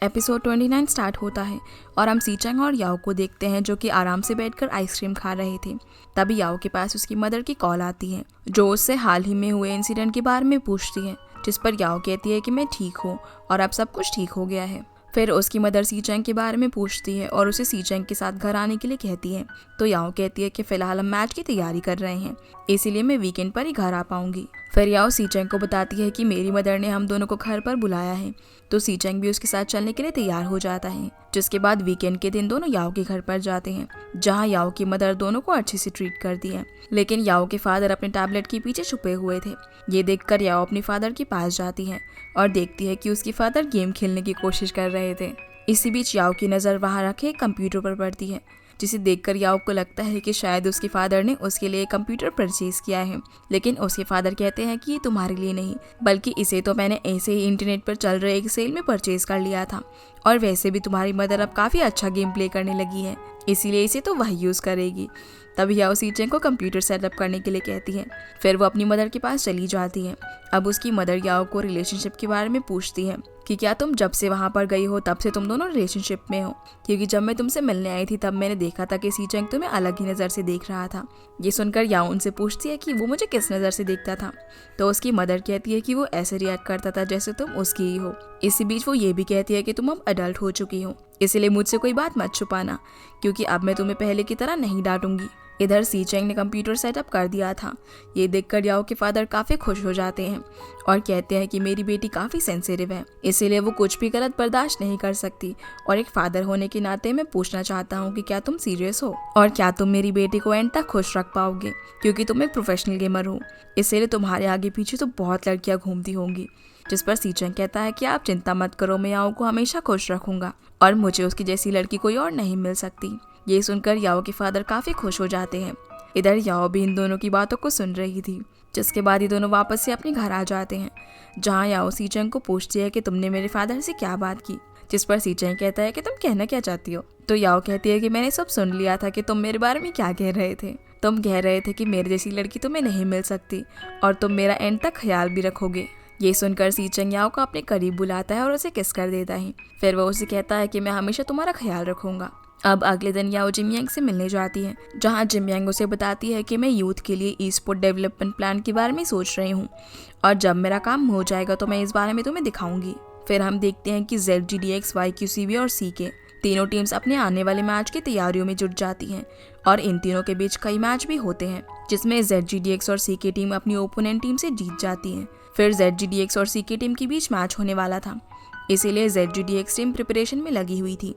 Episode 29 start होता है और हम सीचंग और याओ को देखते हैं जो कि आराम से बैठकर आइसक्रीम खा रहे थे। तभी याओ के पास उसकी मदर की कॉल आती है जो उससे हाल ही में हुए इंसिडेंट के बारे में पूछती है, जिस पर याओ कहती है कि मैं ठीक हूँ और अब सब कुछ ठीक हो गया है। फिर उसकी मदर सीचंग के बारे में पूछती है और उसे सीचंग के साथ घर आने के लिए कहती है। तो याओ कहती है कि फिलहाल हम मैच की तैयारी कर रहे हैं, इसीलिए मैं वीकेंड पर ही घर आ पाऊंगी। फिर याओ सीचंग को बताती है कि मेरी मदर ने हम दोनों को घर पर बुलाया है, तो सीचंग भी उसके साथ चलने के लिए तैयार हो जाता है। जिसके बाद वीकेंड के दिन दोनों याओ के घर पर जाते हैं, जहां याओ की मदर दोनों को अच्छे से ट्रीट करती है। लेकिन याओ के फादर अपने टैबलेट के पीछे छुपे हुए थे। ये देखकर याओ अपने फादर के पास जाती है और देखती है कि उसके फादर गेम खेलने की कोशिश कर रहे थे। इसी बीच याओ की नज़र वहां रखे कंप्यूटर पर पड़ती है, जिसे देखकर याओ को लगता है कि शायद उसके फादर ने उसके लिए कंप्यूटर परचेज किया है। लेकिन उसके फादर कहते हैं कि ये तुम्हारे लिए नहीं, बल्कि इसे तो मैंने ऐसे ही इंटरनेट पर चल रहे एक सेल में परचेज कर लिया था, और वैसे भी तुम्हारी मदर अब काफ़ी अच्छा गेम प्ले करने लगी है, इसीलिए इसे तो वही यूज़ करेगी। तभी याओ सीचेंग को कंप्यूटर सेटअप करने के लिए कहती है। फिर वो अपनी मदर के पास चली जाती है। अब उसकी मदर याओ को रिलेशनशिप के बारे में पूछती है कि क्या तुम जब से वहाँ पर गई हो तब से तुम दोनों रिलेशनशिप में हो, क्योंकि जब मैं तुमसे मिलने आई थी तब मैंने देखा था कि सीचेंग तुम्हें अलग ही नज़र से देख रहा था। ये सुनकर याओ उनसे पूछती है कि वो मुझे किस नज़र से देखता था। तो उसकी मदर कहती है कि वो ऐसे रिएक्ट करता था जैसे तुम उसकी ही हो। इसी बीच वो ये भी कहती है कि तुम अब अडल्ट हो चुकी हो, इसलिए मुझसे कोई बात मत छुपाना, क्योंकि अब मैं तुम्हें पहले की तरह नहीं डांटूंगी। इधर सीचेंग ने कंप्यूटर सेटअप कर दिया था। ये देखकर याओ के फादर काफ़ी खुश हो जाते हैं और कहते हैं कि मेरी बेटी काफ़ी सेंसिटिव है, इसीलिए वो कुछ भी गलत बर्दाश्त नहीं कर सकती, और एक फादर होने के नाते मैं पूछना चाहता हूँ कि क्या तुम सीरियस हो और क्या तुम मेरी बेटी को एंड तक खुश रख पाओगे, क्योंकि तुम एक प्रोफेशनल गेमर हो, इसीलिए तुम्हारे आगे पीछे तो बहुत लड़कियाँ घूमती होंगी। जिस पर सीचेंग कहता है कि आप चिंता मत करो, मैं याओ को हमेशा खुश रखूंगा और मुझे उसकी जैसी लड़की कोई और नहीं मिल सकती। ये सुनकर याओ के फादर काफ़ी खुश हो जाते हैं। इधर याओ भी इन दोनों की बातों को सुन रही थी। जिसके बाद ये दोनों वापस से अपने घर आ जाते हैं, जहाँ याओ सीचेंग को पूछती है कि तुमने मेरे फादर से क्या बात की। जिस पर सीचेंग कहता है कि तुम कहना क्या चाहती हो। तो याओ कहती है कि मैंने सब सुन लिया था कि तुम मेरे बारे में क्या कह रहे थे। तुम कह रहे थे कि मेरे जैसी लड़की तुम्हें नहीं मिल सकती और तुम मेरा एंड तक ख्याल भी रखोगे। ये सुनकर सीचेंग याओ को अपने करीब बुलाता है और उसे किस कर देता है। फिर वो उसे कहता है कि मैं हमेशा तुम्हारा ख्याल रखूंगा। अब अगले दिन याओ जिमयांग से मिलने जाती है, जहां जिमयांग उसे बताती है कि मैं यूथ के लिए ई स्पोर्ट डेवलपमेंट प्लान के बारे में सोच रही हूँ, और जब मेरा काम हो जाएगा तो मैं इस बारे में तुम्हें दिखाऊंगी। फिर हम देखते हैं कि ZGDX, YQCB और CK तीनों टीम्स अपने आने वाले मैच की तैयारियों में जुट जाती हैं, और इन तीनों के बीच कई मैच भी होते हैं, जिसमें ZGDX और CK टीम अपनी ओपोनेंट टीम से जीत जाती है। फिर ZGDX और CK टीम के बीच मैच होने वाला था, इसीलिए ZGDX टीम प्रिपरेशन में लगी हुई थी।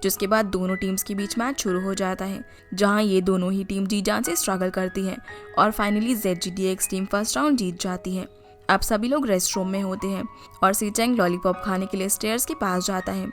जिसके बाद दोनों टीम्स के बीच मैच शुरू हो जाता है, जहां ये दोनों ही टीम जी जान से स्ट्रगल करती है, और finally ZGDX team first round जीत जाती है। अब सभी लोग रेस्ट रूम में होते हैं और सीचेंग लॉलीपॉप खाने के लिए स्टेयर्स के पास जाता है।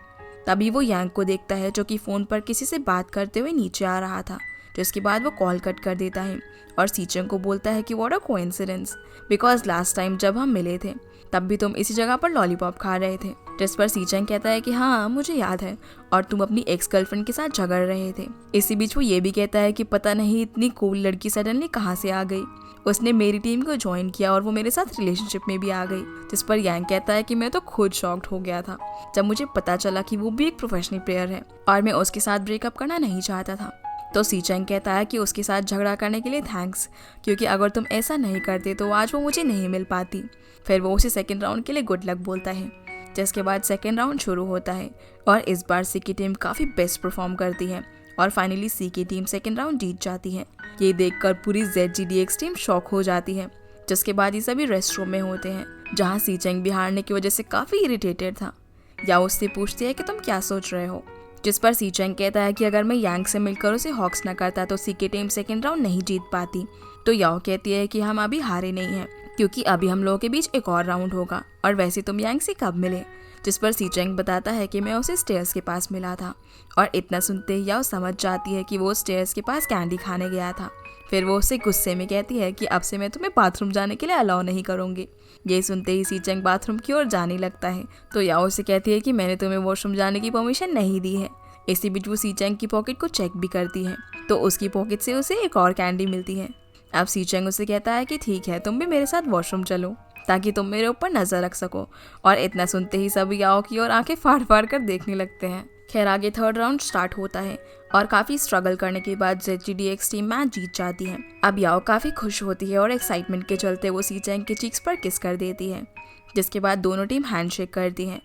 तभी वो यांग को देखता है जो कि फ़ोन पर किसी से बात करते हुए नीचे आ रहा था। जिसके बाद वो कॉल कट कर देता है और सीचेंग को बोलता है कि what a coincidence, because last time जब हम मिले थे तब भी तुम इसी जगह पर लॉलीपॉप खा रहे थे। जिस पर सीचेंग कहता है कि हाँ मुझे याद है, और तुम अपनी एक्स गर्लफ्रेंड के साथ झगड़ रहे थे। इसी बीच वो ये भी कहता है कि पता नहीं इतनी कूल लड़की सडनली कहाँ से आ गई, उसने मेरी टीम को ज्वाइन किया और वो मेरे साथ रिलेशनशिप में भी आ गई। जिस पर यांग कहता है कि मैं तो खुद शॉक्ड हो गया था जब मुझे पता चला कि वो भी एक प्रोफेशनल प्लेयर है और मैं उसके साथ ब्रेकअप करना नहीं चाहता था। तो सीचेंग कहता है कि उसके साथ झगड़ा करने के लिए थैंक्स, क्योंकि अगर तुम ऐसा नहीं करते तो आज वो मुझे नहीं मिल पाती। फिर वो उसे सेकेंड राउंड के लिए गुड लक बोलता है। जिसके बाद सेकेंड राउंड शुरू होता है और इस बार CK टीम काफ़ी बेस्ट परफॉर्म करती है, और finally CK team second round जीत जाती है। ये देखकर पूरी ZGDX टीम शॉक हो जाती है। जिसके बाद ये सभी रेस्ट रूम में होते हैं, जहाँ सीचेंग भी हारने की वजह से काफ़ी इरिटेटेड था। या उससे पूछती है कि तुम क्या सोच रहे हो। जिस पर सीचेंग कहता है कि अगर मैं यांग से मिलकर उसे हॉक्स न करता तो CK टीम सेकेंड राउंड नहीं जीत पाती। तो याओ कहती है कि हम अभी हारे नहीं हैं, क्योंकि अभी हम लोगों के बीच एक और राउंड होगा, और वैसे तुम यांग से कब मिले। जिस पर सीचेंग बताता है कि मैं उसे स्टेयर्स के पास मिला था, और इतना सुनते ही याओ समझ जाती है कि वो स्टेयर्स के पास कैंडी खाने गया था। फिर वो उससे गुस्से में कहती है कि अब से मैं तुम्हें बाथरूम जाने के लिए अलाउ नहीं करूँगी। ये सुनते ही सीचेंग बाथरूम की ओर जाने लगता है, तो याओ उसे कहती है कि मैंने तुम्हें वॉशरूम जाने की परमिशन नहीं दी है। इसी बीच वो सीचेंग की पॉकेट को चेक भी करती है, तो उसकी पॉकेट से उसे एक और कैंडी मिलती है। अब सीचेंग उसे कहता है कि ठीक है तुम भी मेरे साथ वॉशरूम चलो। ताकि तुम मेरे ऊपर नजर रख सको। और इतना सुनते ही सभी याओ की ओर आंखें फाड़ फाड़ कर देखने लगते हैं। खैर आगे थर्ड राउंड स्टार्ट होता है और काफी स्ट्रगल करने के बाद ZGDX टीम मैच जीत जाती है। अब याओ काफी खुश होती है और एक्साइटमेंट के चलते वो सी चैंग के चीक्स पर किस कर देती है, जिसके बाद दोनों टीम हैंडशेक करती हैं।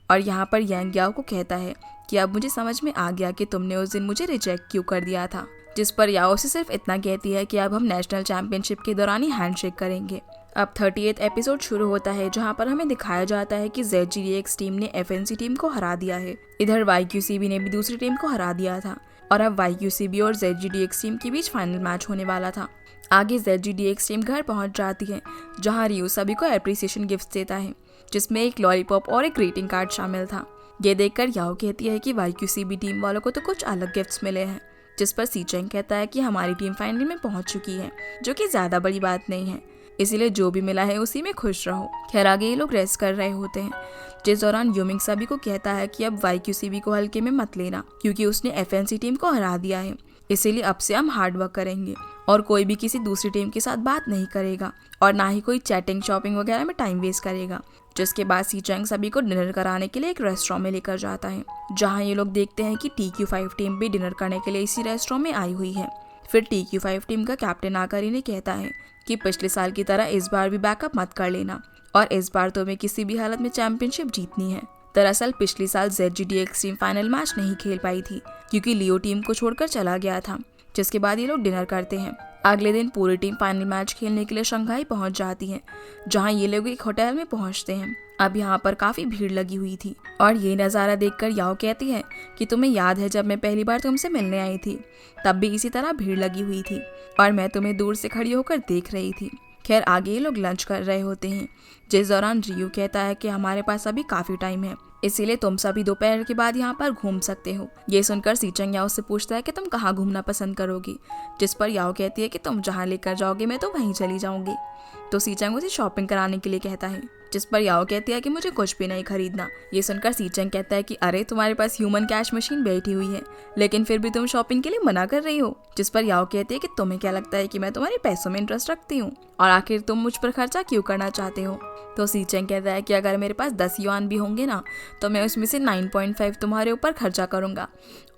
और यहाँ पर यांग याओ को कहता है कि अब मुझे समझ में आ गया कि तुमने उस दिन मुझे रिजेक्ट क्यों कर दिया था, जिस पर याओ से सिर्फ इतना कहती है कि अब हम नेशनल चैंपियनशिप के दौरान ही हैंडशेक करेंगे। अब 38th एपिसोड शुरू होता है, जहां पर हमें दिखाया जाता है कि ZGDX टीम ने FNC टीम को हरा दिया है। इधर YQCB ने भी दूसरी टीम को हरा दिया था और अब YQCB और ZGDX टीम के बीच फाइनल मैच होने वाला था। आगे ZGDX टीम घर पहुंच जाती है, जहां रियो सभी को एप्रिसिएशन गिफ्ट देता है, जिसमें एक लॉलीपॉप और एक ग्रीटिंग कार्ड शामिल था। ये देखकर याओ कहती है कि YQCB टीम वालों को तो कुछ अलग गिफ्ट्स मिले हैं, जिस पर सी चैंग कहता है कि हमारी टीम फाइनल में पहुंच चुकी है, जो कि ज्यादा बड़ी बात नहीं है, इसीलिए जो भी मिला है उसी में खुश रहो। खैर आगे ये लोग रेस्ट कर रहे होते हैं, जिस दौरान यूमिंग सभी को कहता है कि अब YQCB को हल्के में मत लेना, क्योंकि उसने FNC टीम को हरा दिया है, इसीलिए अब से हम हार्ड वर्क करेंगे और कोई भी किसी दूसरी टीम के साथ बात नहीं करेगा और ना ही कोई चैटिंग शॉपिंग वगैरह में टाइम वेस्ट करेगा। जिसके बाद सी चैंग सभी को डिनर कराने के लिए एक रेस्टोरेंट में लेकर जाता है, जहां ये लोग देखते हैं कि TQ5 टीम भी डिनर करने के लिए इसी रेस्टोरेंट में आई हुई है। फिर TQ5 टीम का कैप्टन आकर इन्हें कहता है कि पिछले साल की तरह इस बार भी बैकअप मत कर लेना और इस बार तुम्हें किसी भी हालत में चैंपियनशिप जीतनी है। दरअसल पिछले साल ZGDX टीम फाइनल मैच नहीं खेल पाई थी क्योंकि लियो टीम को छोड़कर चला गया था। जिसके बाद ये लोग डिनर करते हैं। अगले दिन पूरी टीम फाइनल मैच खेलने के लिए शंघाई पहुंच जाती है, जहां ये लोग एक होटल में पहुंचते हैं। अब यहाँ पर काफी भीड़ लगी हुई थी और ये नज़ारा देखकर याओ कहती है कि तुम्हें याद है जब मैं पहली बार तुमसे मिलने आई थी, तब भी इसी तरह भीड़ लगी हुई थी और मैं तुम्हें दूर से खड़ी होकर देख रही थी। खैर आगे ये लोग लंच कर रहे होते हैं, जिस दौरान रियो कहता है कि हमारे पास अभी काफी टाइम है, इसीलिए तुम सभी दोपहर के बाद यहाँ पर घूम सकते हो। ये सुनकर सी चैंग याओ से पूछता है कि तुम कहाँ घूमना पसंद करोगी, जिस पर याओ कहती है कि तुम जहाँ लेकर जाओगे मैं तो वहीं चली जाऊंगी। तो सी चैंग उसे शॉपिंग कराने के लिए कहता है, जिस पर याओ कहती है कि मुझे कुछ भी नहीं खरीदना। ये सुनकर सी चैंग कहता है कि अरे तुम्हारे पास ह्यूमन कैश मशीन बैठी हुई है, लेकिन फिर भी तुम शॉपिंग के लिए मना कर रही हो। जिस पर याओ कहती है कि तुम्हें क्या लगता है कि मैं तुम्हारे पैसों में इंटरेस्ट रखती हूँ, और आखिर तुम मुझ पर खर्चा क्यों करना चाहते हो। तो सी चैंग कहता है कि अगर मेरे पास 10 युआन भी होंगे ना, तो मैं उसमें से 9.5 तुम्हारे ऊपर खर्चा करूंगा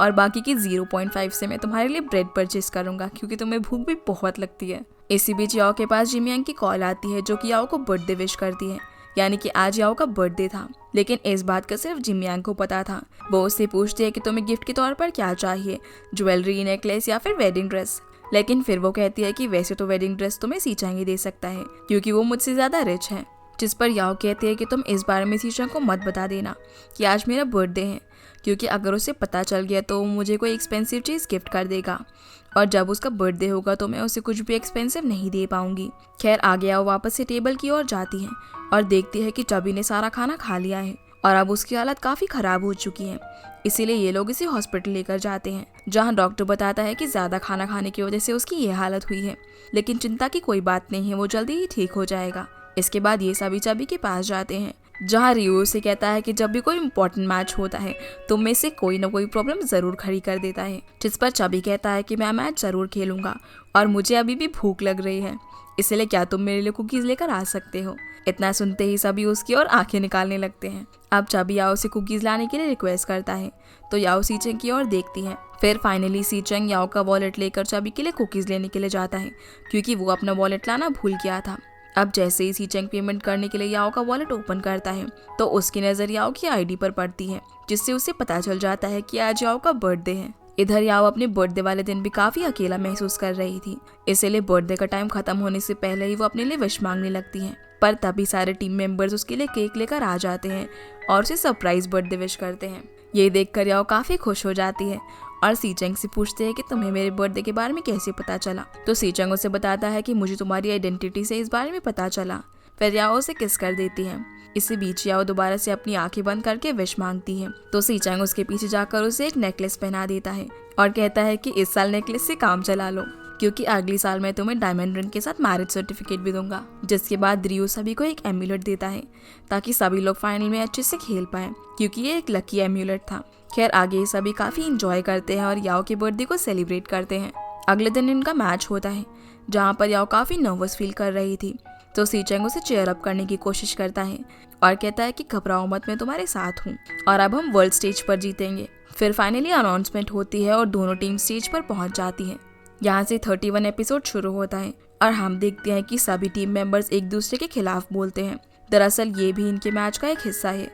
और बाकी की 0.5 से मैं तुम्हारे लिए ब्रेड परचेज करूंगा, क्योंकि तुम्हें भूख भी बहुत लगती है। इसी बीच याओ के पास जिमियांग की कॉल आती है, जो कि याओ को बर्थडे विश करती है, यानी कि आज याओ का बर्थडे था। लेकिन इस बात का सिर्फ जिमियांग को पता था। वो उससे पूछती है कि तुम्हें गिफ्ट के तौर पर क्या चाहिए, ज्वेलरी, नेकलेस या फिर वेडिंग ड्रेस। लेकिन फिर वो कहती है कि वैसे तो वेडिंग ड्रेस तुम्हें सी चैंग ही दे सकता है, क्योंकि वो मुझसे ज्यादा रिच है। जिस पर याओ कहती है कि तुम इस बारे में सी चैंग को मत बता देना कि आज मेरा बर्थडे है, क्योंकि अगर उसे पता चल गया तो वो मुझे कोई एक्सपेंसिव चीज़ गिफ्ट कर देगा और जब उसका बर्थडे होगा तो मैं उसे कुछ भी एक्सपेंसिव नहीं दे पाऊंगी। खैर आगे वो वापस से टेबल की ओर जाती है और देखती है कि चबी ने सारा खाना खा लिया है और अब उसकी हालत काफ़ी ख़राब हो चुकी है। इसीलिए ये लोग इसे हॉस्पिटल लेकर जाते हैं, जहां डॉक्टर बताता है कि ज़्यादा खाना खाने की वजह से उसकी ये हालत हुई है, लेकिन चिंता की कोई बात नहीं है, वो जल्दी ही ठीक हो जाएगा। इसके बाद ये सभी चबी के पास जाते हैं, जहाँ रियो से कहता है कि जब भी कोई इम्पोर्टेंट मैच होता है तो में से कोई ना कोई प्रॉब्लम ज़रूर खड़ी कर देता है। जिस पर चबी कहता है कि मैं मैच ज़रूर खेलूंगा और मुझे अभी भी भूख लग रही है, इसलिए क्या तुम मेरे लिए कुकीज़ लेकर आ सकते हो। इतना सुनते ही सभी उसकी ओर आंखें निकालने लगते हैं। अब चबी याओ से कुकीज़ लाने के लिए रिक्वेस्ट करता है, तो याओ सी चैंग की ओर देखती है। फिर फाइनली सी चैंग याओ का वॉलेट लेकर चबी के लिए कुकीज़ लेने के लिए जाता है, क्योंकि वो अपना वॉलेट लाना भूल गया था। अब जैसे ही सी चैंग पेमेंट करने के लिए याओ का वॉलेट ओपन करता है, तो उसकी नज़र याओ की आईडी पर पड़ती है, जिससे उसे पता चल जाता है कि आज याओ का बर्थडे है। इधर याओ अपने बर्थडे वाले दिन भी काफी अकेला महसूस कर रही थी, इसीलिए बर्थडे का टाइम खत्म होने से पहले ही वो अपने लिए विश मांगने लगती है। पर तभी सारे टीम मेंबर्स उसके लिए केक लेकर आ जाते हैं और उसे सरप्राइज बर्थडे विश करते हैं। ये देखकर याओ काफी खुश हो जाती है और सी चैंग से पूछते हैं कि तुम्हें मेरे बर्थडे के बारे में कैसे पता चला। तो सी चैंग उसे बताता है कि मुझे तुम्हारी आइडेंटिटी से इस बारे में पता चला। फिर याओ उसे किस कर देती है। इसी बीच याओ दोबारा से अपनी आंखें बंद करके विश मांगती है, तो सी चैंग उसके पीछे जाकर उसे एक नेकलेस पहना देता है और कहता है कि इस साल नेकलेस से काम चला लो, क्योंकि अगली साल मैं तुम्हें डायमंड रिंग के साथ मैरिज सर्टिफिकेट भी दूंगा। जिसके बाद रियो सभी को एक एम्यूलेट देता है, ताकि सभी लोग फाइनल में अच्छे से खेल पाए, क्योंकि ये एक लकी एम्यूलेट था। खैर आगे सभी काफी इंजॉय करते हैं और याओ के बर्थडे को सेलिब्रेट करते हैं। अगले दिन इनका मैच होता है, जहाँ पर याओ काफी नर्वस फील कर रही थी, तो सीचेंग उसे चेयर अप करने की कोशिश करता है और कहता है कि घबराओ मत, मैं तुम्हारे साथ हूँ और अब हम वर्ल्ड स्टेज पर जीतेंगे। फिर फाइनली अनाउंसमेंट होती है और दोनों टीम स्टेज पर पहुंच जाती है। यहाँ से 31 एपिसोड शुरू होता है और हम देखते हैं कि सभी टीम मेंबर्स एक दूसरे के खिलाफ बोलते हैं। दरअसल ये भी इनके मैच का एक हिस्सा है।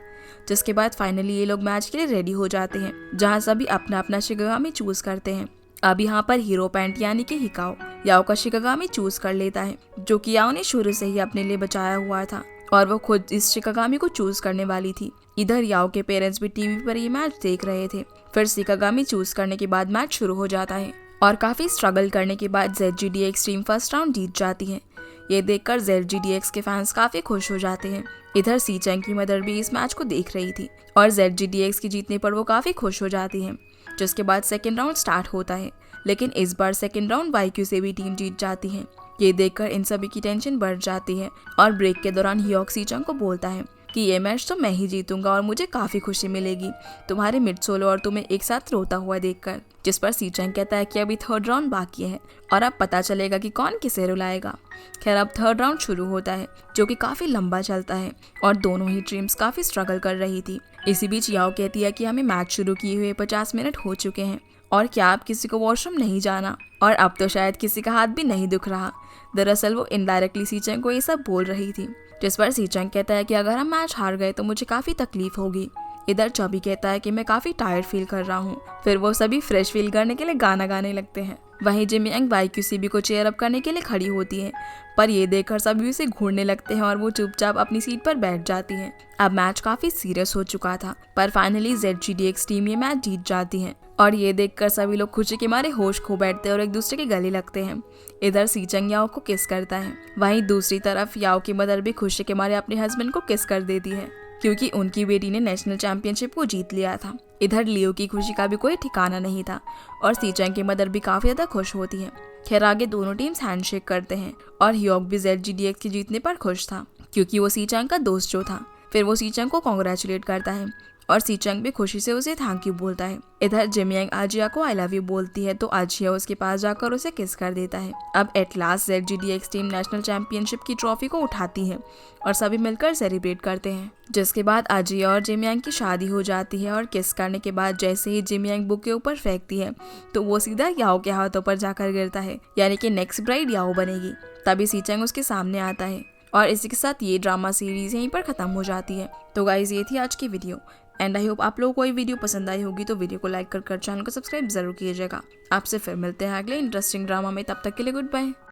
जिसके बाद फाइनली ये लोग मैच के लिए रेडी हो जाते हैं, जहाँ सभी अपना अपना शिगामी चूज करते हैं। अब यहाँ पर हीरो पैंट यानी कि हिकाओ याओ का शिगामी चूज कर लेता है, जो कि याओ ने शुरू से ही अपने लिए बचाया हुआ था और वो खुद इस शिगामी को चूज करने वाली थी। इधर याओ के पेरेंट्स भी टीवी पर ये मैच देख रहे थे। फिर शिगामी चूज करने के बाद मैच शुरू हो जाता है और काफी स्ट्रगल करने के बाद ZGDX टीम फर्स्ट राउंड जीत जाती है। ये देखकर ZGDX के फैंस काफी खुश हो जाते हैं। इधर सीचेंग की मदर भी इस मैच को देख रही थी और ZGDX के जीतने पर वो काफी खुश हो जाती है। जिसके बाद सेकेंड राउंड स्टार्ट होता है, लेकिन इस बार सेकेंड राउंड YQ से भी टीम जीत जाती है। ये देखकर इन सभी की टेंशन बढ़ जाती है और ब्रेक के दौरान हियोक सीचेंग को बोलता है कि ये मैच तो मैं ही जीतूंगा और मुझे काफी खुशी मिलेगी तुम्हारे मिड सोलो और तुम्हें एक साथ रोता हुआ देखकर। जिस पर सीचेंग कहता है कि अभी थर्ड राउंड बाकी है और अब पता चलेगा कि कौन किसे रुलाएगा। खैर अब थर्ड राउंड शुरू होता है, जो कि काफी लंबा चलता है और दोनों ही टीम्स काफी स्ट्रगल कर रही थी। इसी बीच याओ कहती है कि हमें मैच शुरू किए हुए 50 मिनट हो चुके हैं और क्या आप किसी को वॉशरूम नहीं जाना, और अब तो शायद किसी का हाथ भी नहीं दुख रहा। दरअसल वो इनडायरेक्टली सीचेंग को ये सब बोल रही थी। जिस पर सीचेंग कहता है कि अगर हम मैच हार गए तो मुझे काफी तकलीफ होगी। इधर चॉबी कहता है कि मैं काफी टायर्ड फील कर रहा हूँ। फिर वो सभी फ्रेश फील करने के लिए गाना गाने लगते हैं। वहीं जिमियांग YQCB को चेयर अप करने के लिए खड़ी होती है, पर ये देखकर सभी उसे घूरने लगते हैं और वो चुपचाप अपनी सीट पर बैठ जाती है। अब मैच काफी सीरियस हो चुका था, पर फाइनली ZGDX टीम ये मैच जीत जाती है और ये देखकर सभी लोग खुशी के मारे होश खो बैठते हैं और एक दूसरे के गले लगते हैं। इधर सीचेंग याओ को किस करता है, वहीं दूसरी तरफ याओ की मदर भी खुशी के मारे अपने हस्बैंड को किस कर देती है, क्योंकि उनकी बेटी ने नेशनल चैंपियनशिप को जीत लिया था। इधर लियो की खुशी का भी कोई ठिकाना नहीं था और सीचेंग की मदर भी काफी ज्यादा खुश होती है। खैर आगे दोनों टीम्स हैंडशेक करते हैं और हियोक भी ZGDX के जीतने पर खुश था, क्योंकि वो सीचेंग का दोस्त जो था। फिर वो सीचेंग को कॉन्ग्रेचुलेट करता है और सीचेंग भी खुशी से उसे थैंक यू बोलता है। इधर जिमियांग आजिया को आई लव यू बोलती है तो आजिया उसके पास जाकर उसे किस कर देता है। अब at last ZGDX team national championship की ट्रॉफी को उठाती है और सभी मिलकर सेलिब्रेट करते हैं। जिसके बाद आजिया और जिमियांग की शादी हो जाती है और किस करने के बाद जैसे ही जिमियांग बुक के ऊपर फेंकती है तो वो सीधा याओ के हाथों पर जाकर गिरता है, यानी कि नेक्स्ट ब्राइड याओ बनेगी। तभी सीचेंग उसके सामने आता है और इसी के साथ ये ड्रामा सीरीज यहीं पर खत्म हो जाती है। तो गाइज ये थी आज की वीडियो एंड आई होप आप लोगों को ये वीडियो पसंद आई होगी, तो वीडियो को लाइक कर चैनल को सब्सक्राइब जरूर कीजिएगा। आपसे फिर मिलते हैं अगले इंटरेस्टिंग ड्रामा में, तब तक के लिए गुड बाय।